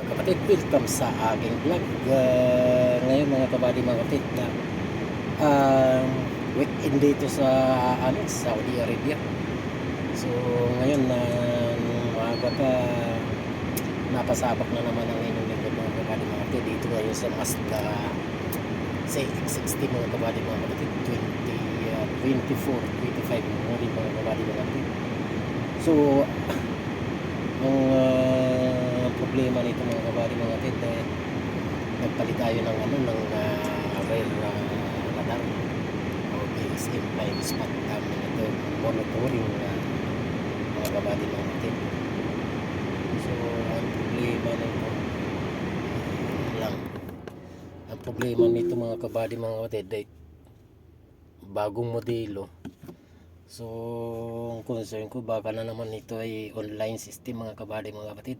kapatid, welcome sa aking vlog. Ngayon mga kabady, mga kapatid, um, weekend dito sa Saudi Arabia. So ngayon na maaga pa, napasabak na naman ang inyong lingkod mga kabady, mga kapatid, dito ngayon sa Mazda CX-60 mga kabady, mga kapatid, 24, 25 mga kabady, mga kapatid. So ang problema nito mga kabady, mga kapatid, nagpalit tayo ng rear radar o GSM blind spot namin ito, monitoring mga kabady, mga kapatid. So ang problema nito ang problema nito mga kabady, mga kapatid, ay bagong modelo. So ang concern ko, baka na naman ito ay online system mga kabady, mga kapatid.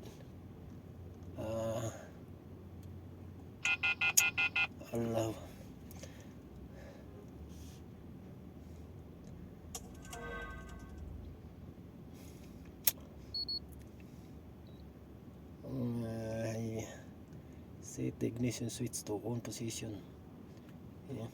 Allah, set ignition switch to on position. Yeah.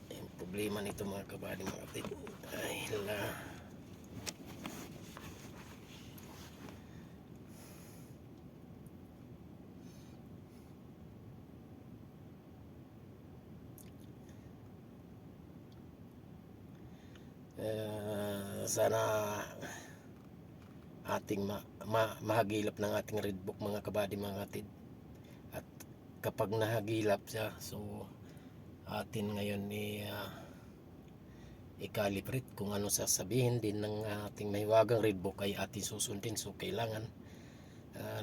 Yung problema nito mga kabady, mga kapatid, ay sana ating mahagilap ng ating readbook mga kabady, mga kapatid. At kapag nahagilap siya, so atin ngayon i-calibrate kung ano sasabihin din ng ating mahiwagang readbook ay atin susundin. So kailangan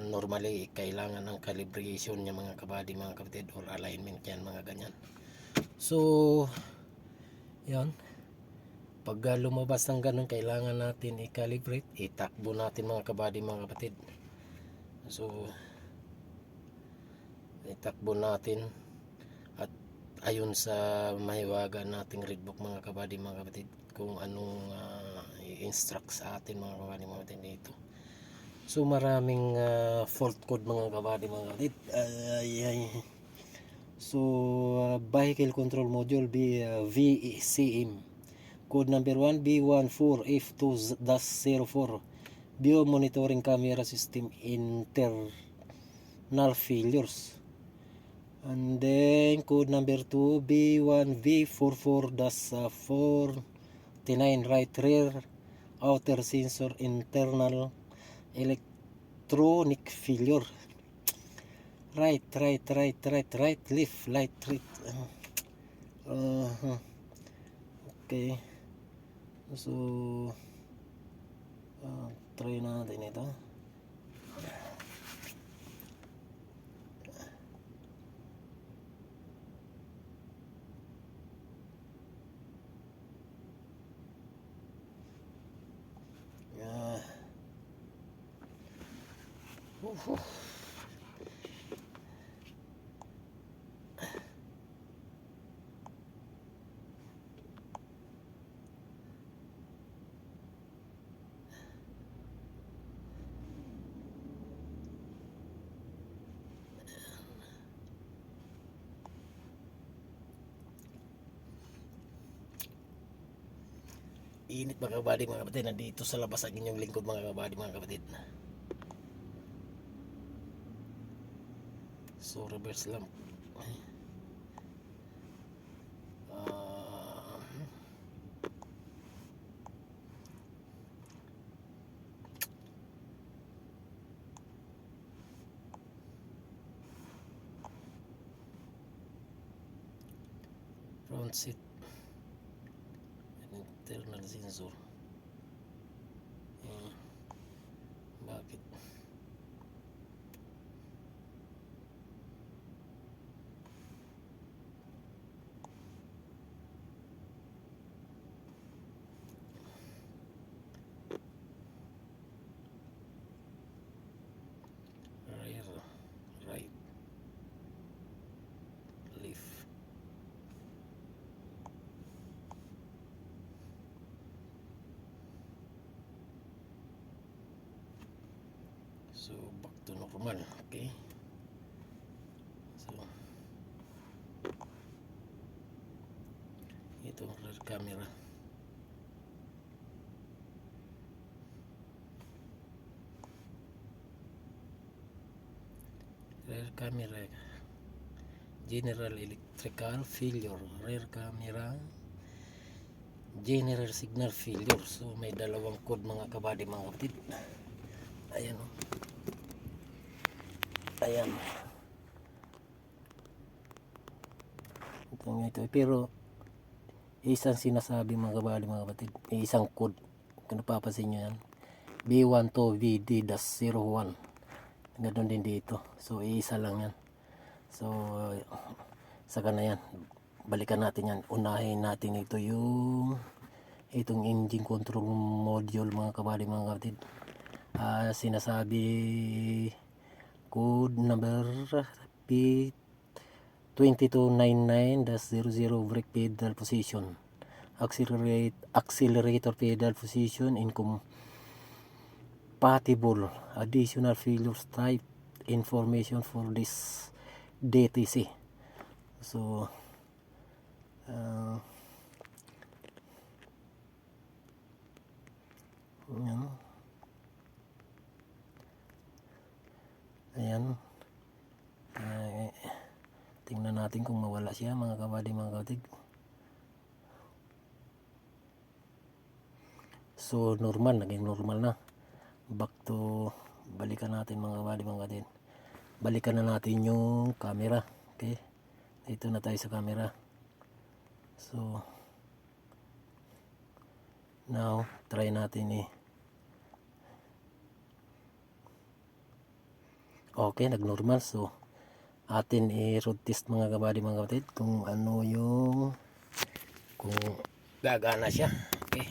normally kailangan ng calibration niya mga kabady, mga kapatid, or alignment yan, mga ganyan. So yan, pag lumabas ng ganun, kailangan natin i-calibrate, itakbo natin mga kabady, mga kapatid. So itakbo natin at ayon sa mahiwaga nating readbook mga kabady, mga kapatid, kung anong i-instruct sa atin mga kabady, mga kapatid dito. So maraming fault code mga kabady, mga kapatid. So vehicle control module VCM code number 1 B14F2-04 bio monitoring camera system internal failures. And then code number 2 B1V44-49 right rear outer sensor internal electronic failure. Right left okay. So try natin ito. Init mga kabady, mga kapatid, nandito sa labas ang inyong lingkod mga kabady, mga kapatid. So reverse lang. Front seat internal sensor. Bakit? Rear right lift So back to normal. Okay, so itong rear camera. Rear camera, general electrical failure. Rear camera, general signal failure. So may dalawang code mga kabady mga kapatid. Ayan o. Ayan. Ito. Pero isang sinasabi mga kabady mga kapatid, isang code. Kung napapansin nyo yan, B12VD-01. Ganoon din dito. So isa lang yan. So saka na yan, balikan natin yan. Unahin natin ito yung itong engine control module mga kabady mga kapatid. Sinasabi code number P2299-00 brake pedal position, accelerator pedal position incompatible, additional failure type information for this DTC. So ayan, tingnan natin kung mawala siya mga kabady mga kapatid. So normal, naging normal na. Back to, balikan natin mga kabady mga kapatid. Balikan na natin yung camera. Okay, dito na tayo sa camera. So now try natin okay, nag-normal. So atin i-road test mga kabady mga kapatid kung ano yung, kung gagana siya. Okay,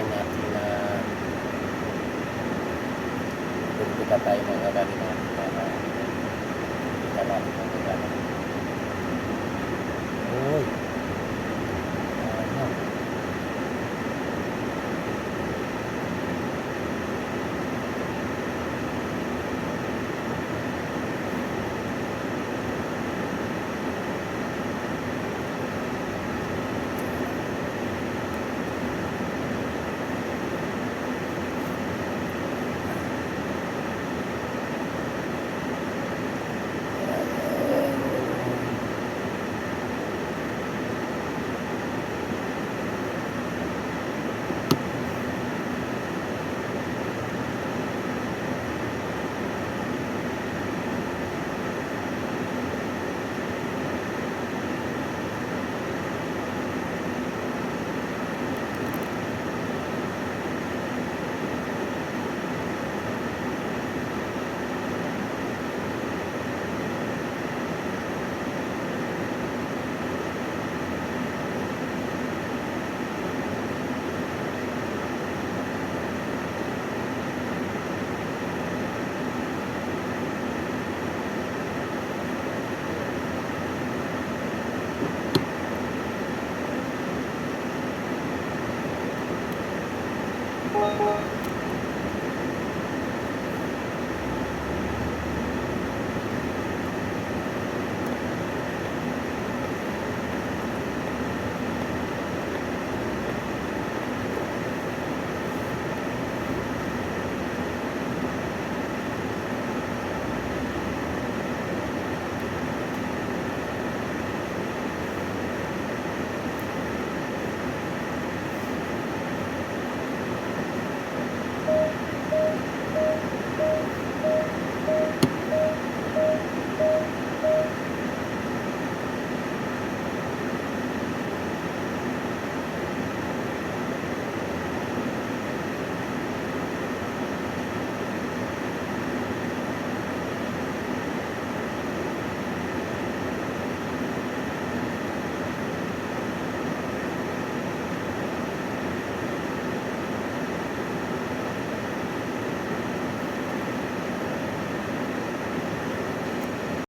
sabihin natin na bumbuka tayo mga kabady para kita natin ang gagana. Uy! Ano?